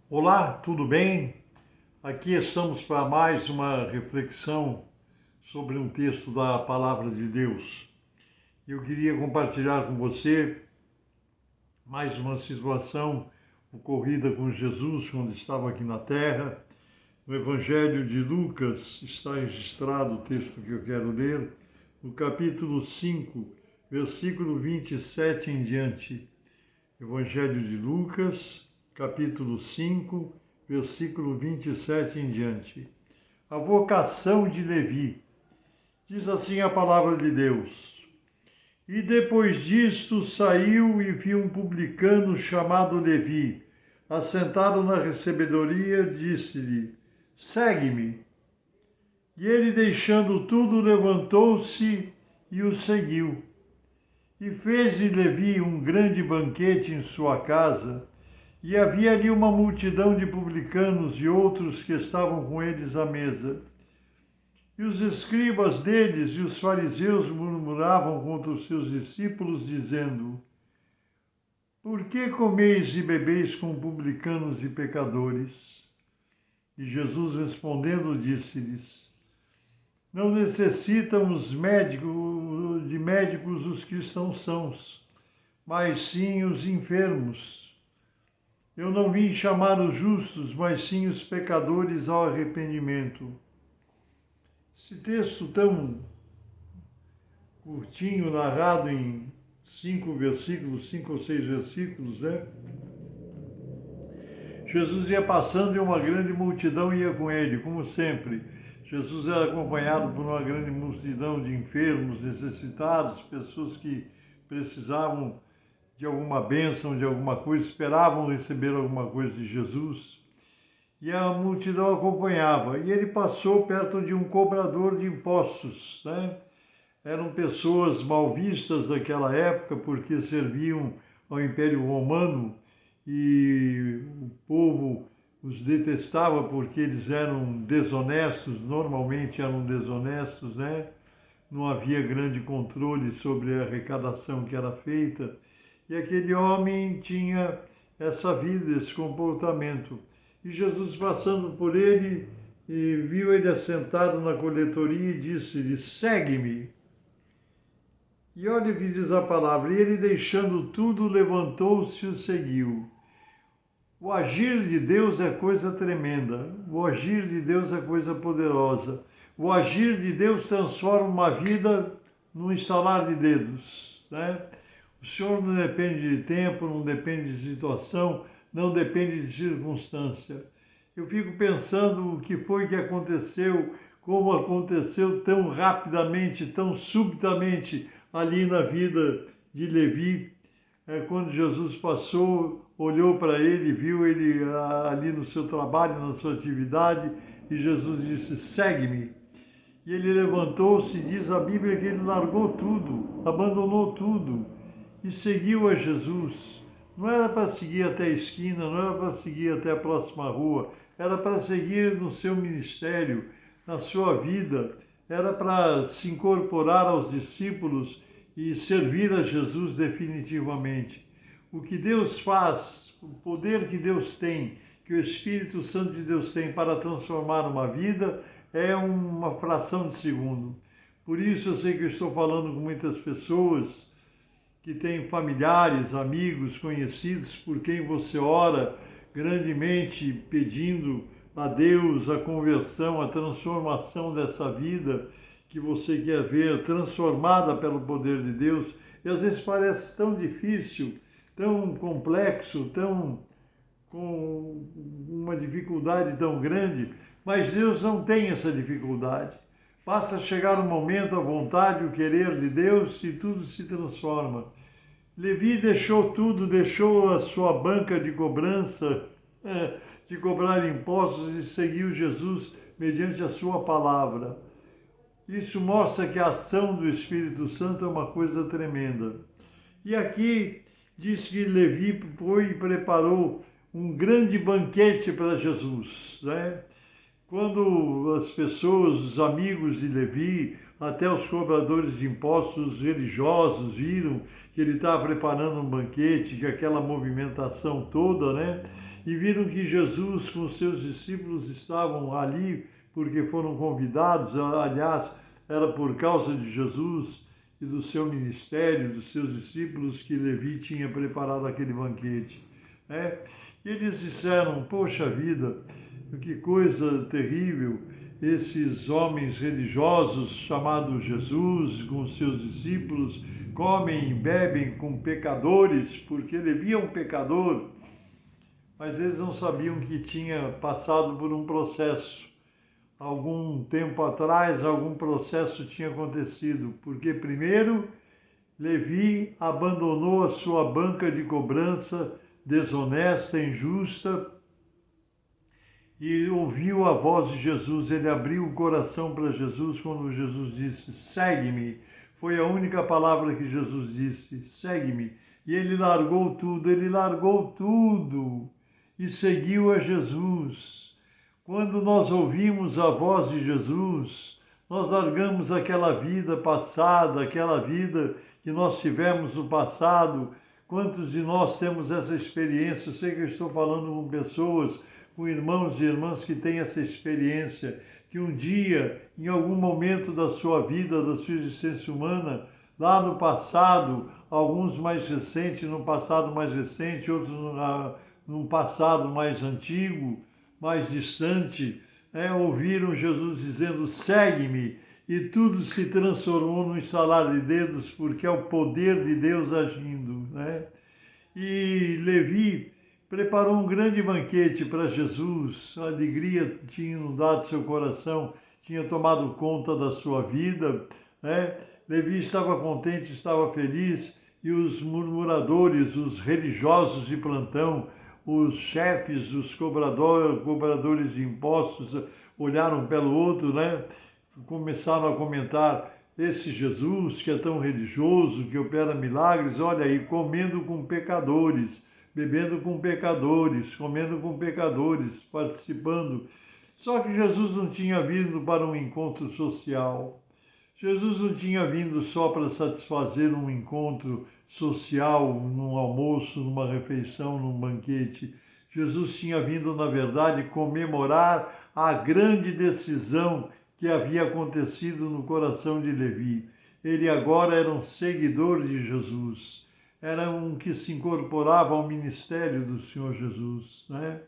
Olá, tudo bem? Aqui estamos para mais uma reflexão sobre um texto da Palavra de Deus. Eu queria compartilhar com você mais uma situação ocorrida com Jesus quando estava aqui na Terra. No Evangelho de Lucas está registrado o texto que eu quero ler, no capítulo 5, versículo 27 em diante. Evangelho de Lucas, capítulo 5, versículo 27 em diante. A vocação de Levi. Diz assim a palavra de Deus. E depois disto saiu e viu um publicano chamado Levi, assentado na recebedoria, disse-lhe: segue-me. E ele, deixando tudo, levantou-se e o seguiu. E fez de Levi um grande banquete em sua casa, e havia ali uma multidão de publicanos e outros que estavam com eles à mesa. E os escribas deles e os fariseus murmuravam contra os seus discípulos, dizendo: por que comeis e bebeis com publicanos e pecadores? E Jesus respondendo disse-lhes: não necessitam de médicos os que estão sãos, mas sim os enfermos. Eu não vim chamar os justos, mas sim os pecadores ao arrependimento. Esse texto tão curtinho, narrado em 5 ou 6 versículos, né? Jesus ia passando e uma grande multidão ia com ele, como sempre. Jesus era acompanhado por uma grande multidão de enfermos, necessitados, pessoas que precisavam de alguma bênção, de alguma coisa, esperavam receber alguma coisa de Jesus. E a multidão acompanhava. E ele passou perto de um cobrador de impostos, né? Eram pessoas mal vistas daquela época porque serviam ao Império Romano e o povo os detestava porque eles eram desonestos, normalmente eram desonestos, né? Não havia grande controle sobre a arrecadação que era feita. E aquele homem tinha essa vida, esse comportamento. E Jesus, passando por ele, e viu ele assentado na coletoria e disse-lhe: segue-me. E olha o que diz a palavra: e ele, deixando tudo, levantou-se e o seguiu. O agir de Deus é coisa tremenda, o agir de Deus é coisa poderosa. O agir de Deus transforma uma vida num estalar de dedos, né? O Senhor não depende de tempo, não depende de situação, não depende de circunstância. Eu fico pensando o que foi que aconteceu, como aconteceu tão rapidamente, tão subitamente ali na vida de Levi. Quando Jesus passou, olhou para ele, viu ele ali no seu trabalho, na sua atividade, e Jesus disse: segue-me. E ele levantou-se, diz a Bíblia que ele largou tudo, abandonou tudo e seguiu a Jesus. Não era para seguir até a esquina, não era para seguir até a próxima rua, era para seguir no seu ministério, na sua vida, era para se incorporar aos discípulos e servir a Jesus definitivamente. O que Deus faz, o poder que Deus tem, que o Espírito Santo de Deus tem para transformar uma vida, é uma fração de segundo. Por isso eu sei que eu estou falando com muitas pessoas que têm familiares, amigos, conhecidos, por quem você ora grandemente pedindo a Deus a conversão, a transformação dessa vida que você quer ver transformada pelo poder de Deus, e às vezes parece tão difícil, tão complexo, tão com uma dificuldade tão grande, mas Deus não tem essa dificuldade. Basta chegar o momento, a vontade, o querer de Deus e tudo se transforma. Levi deixou tudo, deixou a sua banca de cobrança, de cobrar impostos, e seguiu Jesus mediante a sua palavra. Isso mostra que a ação do Espírito Santo é uma coisa tremenda. E aqui diz que Levi foi e preparou um grande banquete para Jesus, né? Quando as pessoas, os amigos de Levi, até os cobradores de impostos religiosos viram que ele estava preparando um banquete, que aquela movimentação toda, né? e viram que Jesus com os seus discípulos estavam ali porque foram convidados, aliás, era por causa de Jesus e do seu ministério, dos seus discípulos, que Levi tinha preparado aquele banquete. Né? E eles disseram, poxa vida, que coisa terrível, esses homens religiosos chamados Jesus, com seus discípulos, comem e bebem com pecadores, porque Levi é um pecador, mas eles não sabiam que tinha passado por um processo. Algum tempo atrás, algum processo tinha acontecido, porque primeiro Levi abandonou a sua banca de cobrança desonesta, injusta, e ouviu a voz de Jesus. Ele abriu o coração para Jesus quando Jesus disse, segue-me. Foi a única palavra que Jesus disse, segue-me. E ele largou tudo e seguiu a Jesus. Quando nós ouvimos a voz de Jesus, nós largamos aquela vida passada, aquela vida que nós tivemos no passado. Quantos de nós temos essa experiência? Eu sei que eu estou falando com pessoas, com irmãos e irmãs que têm essa experiência, que um dia, em algum momento da sua vida, da sua existência humana, lá no passado, alguns mais recentes, no passado mais recente, outros no passado mais antigo, mais distante, ouviram Jesus dizendo, segue-me, e tudo se transformou num estalar de dedos, porque é o poder de Deus agindo. Né? E Levi preparou um grande banquete para Jesus, a alegria tinha inundado seu coração, tinha tomado conta da sua vida, né? Levi estava contente, estava feliz, e os murmuradores, os religiosos de plantão, os chefes, os cobradores de impostos, olharam pelo outro, né? Começaram a comentar, esse Jesus que é tão religioso, que opera milagres, olha aí, comendo com pecadores, bebendo com pecadores, comendo com pecadores, participando. Só que Jesus não tinha vindo para um encontro social. Jesus não tinha vindo só para satisfazer um encontro social, num almoço, numa refeição, num banquete. Jesus tinha vindo, na verdade, comemorar a grande decisão que havia acontecido no coração de Levi. Ele agora era um seguidor de Jesus. Era um que se incorporava ao ministério do Senhor Jesus. Né?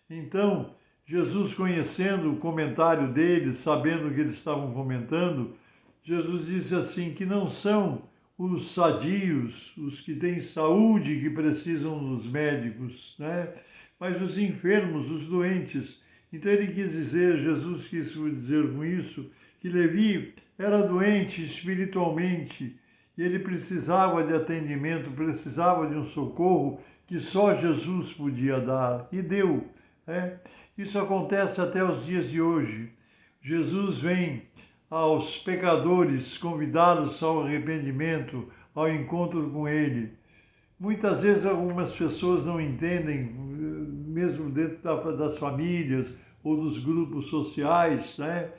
Então, Jesus, conhecendo o comentário deles, sabendo o que eles estavam comentando, Jesus disse assim, que não são os sadios, os que têm saúde, que precisam dos médicos, né? Mas os enfermos, os doentes. Então ele quis dizer, Jesus quis dizer com isso, que Levi era doente espiritualmente, e ele precisava de atendimento, precisava de um socorro que só Jesus podia dar, e deu. Né? Isso acontece até os dias de hoje. Jesus vem aos pecadores convidados ao arrependimento, ao encontro com Ele. Muitas vezes algumas pessoas não entendem, mesmo dentro das famílias ou dos grupos sociais, né?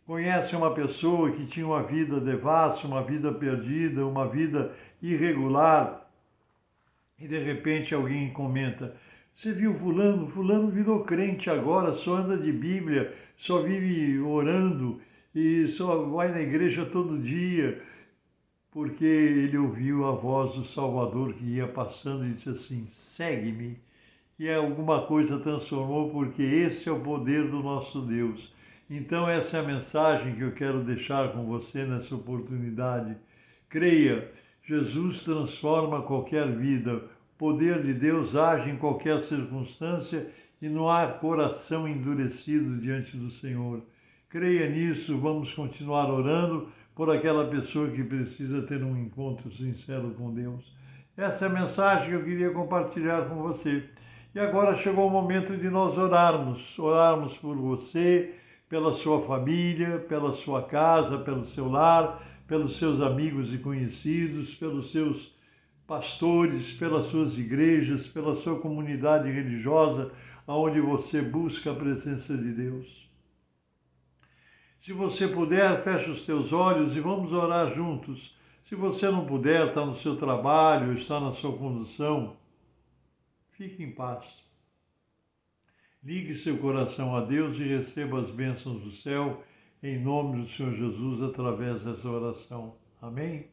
Conhece uma pessoa que tinha uma vida devassa, uma vida perdida, uma vida irregular, e de repente alguém comenta, você viu fulano? Fulano virou crente agora, só anda de Bíblia, só vive orando e só vai na igreja todo dia, porque ele ouviu a voz do Salvador que ia passando e disse assim, segue-me. E alguma coisa transformou, porque esse é o poder do nosso Deus. Então essa é a mensagem que eu quero deixar com você nessa oportunidade. Creia, Jesus transforma qualquer vida, o poder de Deus age em qualquer circunstância e não há coração endurecido diante do Senhor. Creia nisso, vamos continuar orando por aquela pessoa que precisa ter um encontro sincero com Deus. Essa é a mensagem que eu queria compartilhar com você. E agora chegou o momento de nós orarmos por você, pela sua família, pela sua casa, pelo seu lar, pelos seus amigos e conhecidos, pelos seus pastores, pelas suas igrejas, pela sua comunidade religiosa, onde você busca a presença de Deus. Se você puder, feche os teus olhos e vamos orar juntos. Se você não puder, está no seu trabalho, está na sua condução, fique em paz. Ligue seu coração a Deus e receba as bênçãos do céu, em nome do Senhor Jesus, através dessa oração. Amém?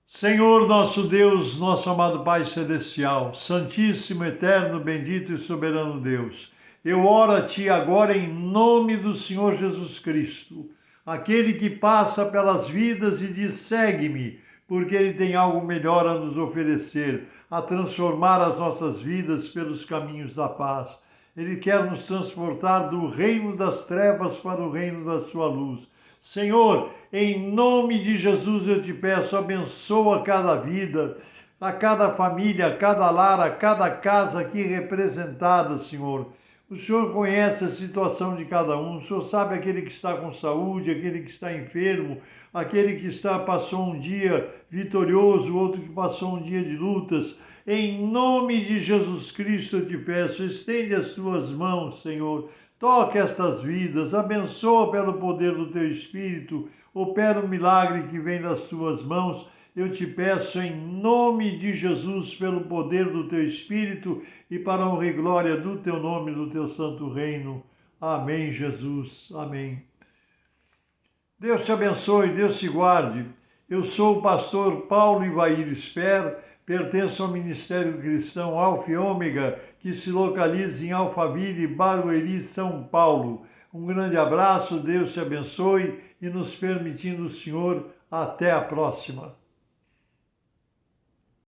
Senhor nosso Deus, nosso amado Pai Celestial, Santíssimo, Eterno, Bendito e Soberano Deus, eu oro a Ti agora em nome do Senhor Jesus Cristo, aquele que passa pelas vidas e diz, segue-me, porque Ele tem algo melhor a nos oferecer, a transformar as nossas vidas pelos caminhos da paz. Ele quer nos transportar do reino das trevas para o reino da sua luz. Senhor, em nome de Jesus eu te peço, abençoa cada vida, a cada família, a cada lar, a cada casa aqui representada, Senhor. O Senhor conhece a situação de cada um, o Senhor sabe aquele que está com saúde, aquele que está enfermo, aquele que passou um dia vitorioso, outro que passou um dia de lutas. Em nome de Jesus Cristo eu te peço, estende as tuas mãos, Senhor. Toque essas vidas, abençoa pelo poder do Teu Espírito, opera o milagre que vem das Tuas mãos. Eu te peço em nome de Jesus, pelo poder do Teu Espírito e para a honra e glória do Teu nome, do Teu santo reino. Amém, Jesus. Amém. Deus te abençoe, Deus te guarde. Eu sou o pastor Paulo Ivair Sper, pertenço ao Ministério Cristão Alfa e Ômega, que se localiza em Alphaville, Barueri, São Paulo. Um grande abraço, Deus te abençoe e nos permitindo o Senhor, até a próxima.